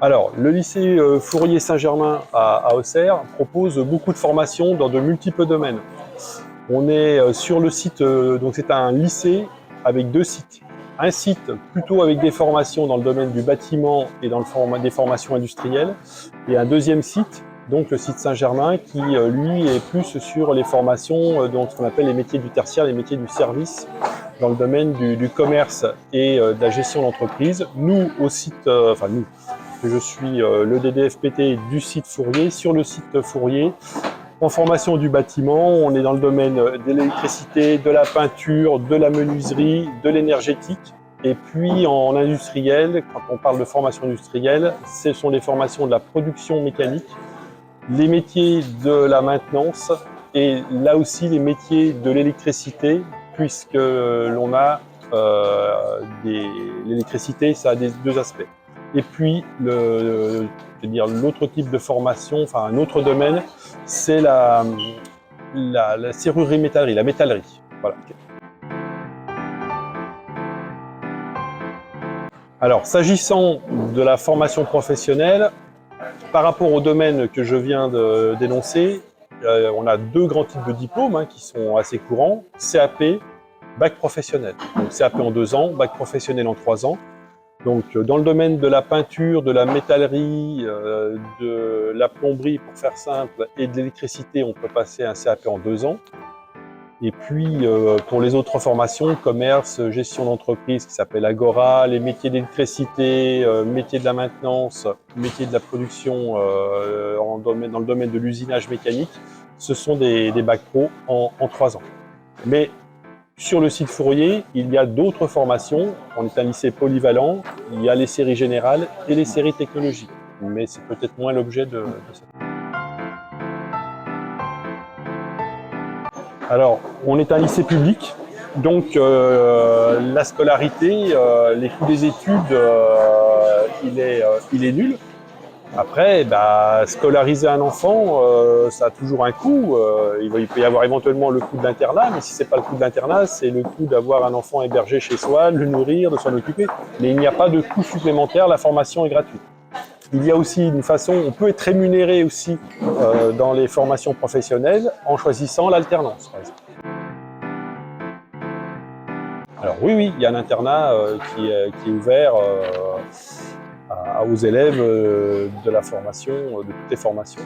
Alors, le lycée Fourier-Saint-Germain à Auxerre propose beaucoup de formations dans de multiples domaines. On est sur le site, donc c'est un lycée avec deux sites. Un site plutôt avec des formations dans le domaine du bâtiment et dans des formations industrielles, et un deuxième site, donc le site Saint-Germain, qui lui est plus sur les formations, donc ce qu'on appelle les métiers du tertiaire, les métiers du service, dans le domaine du commerce et de la gestion d'entreprise. Nous, au site, nous, je suis le DDFPT du site Fourier. Sur le site Fourier, en formation du bâtiment, on est dans le domaine de l'électricité, de la peinture, de la menuiserie, de l'énergétique. Et puis en industriel, quand on parle de formation industrielle, ce sont les formations de la production mécanique, les métiers de la maintenance et là aussi les métiers de l'électricité, puisque l'on a l'électricité, ça a deux aspects. Et puis l'autre type de formation, enfin un autre domaine, c'est la serrurerie métallerie, la métallerie. Voilà. Alors, s'agissant de la formation professionnelle, par rapport au domaine que je viens d'énoncer, on a deux grands types de diplômes qui sont assez courants, CAP, bac professionnel. Donc CAP en 2 ans, bac professionnel en 3 ans. Donc dans le domaine de la peinture, de la métallerie, de la plomberie pour faire simple, et de l'électricité, on peut passer un CAP en 2 ans. Et puis pour les autres formations, commerce, gestion d'entreprise qui s'appelle Agora, les métiers d'électricité, métiers de la maintenance, métiers de la production dans le domaine de l'usinage mécanique, ce sont des bacs pro en 3 ans. Mais sur le site Fourier, il y a d'autres formations. On est un lycée polyvalent, il y a les séries générales et les séries technologiques. Mais c'est peut-être moins l'objet de cette. Alors, on est un lycée public, donc la scolarité, les coûts des études, il est nul. Après, scolariser un enfant, ça a toujours un coût. Il peut y avoir éventuellement le coût de l'internat, mais si ce n'est pas le coût de l'internat, c'est le coût d'avoir un enfant hébergé chez soi, de le nourrir, de s'en occuper. Mais il n'y a pas de coût supplémentaire, la formation est gratuite. Il y a aussi une façon, on peut être rémunéré aussi dans les formations professionnelles en choisissant l'alternance, par exemple. Alors oui, il y a un internat qui est ouvert aux élèves de la formation, de toutes les formations.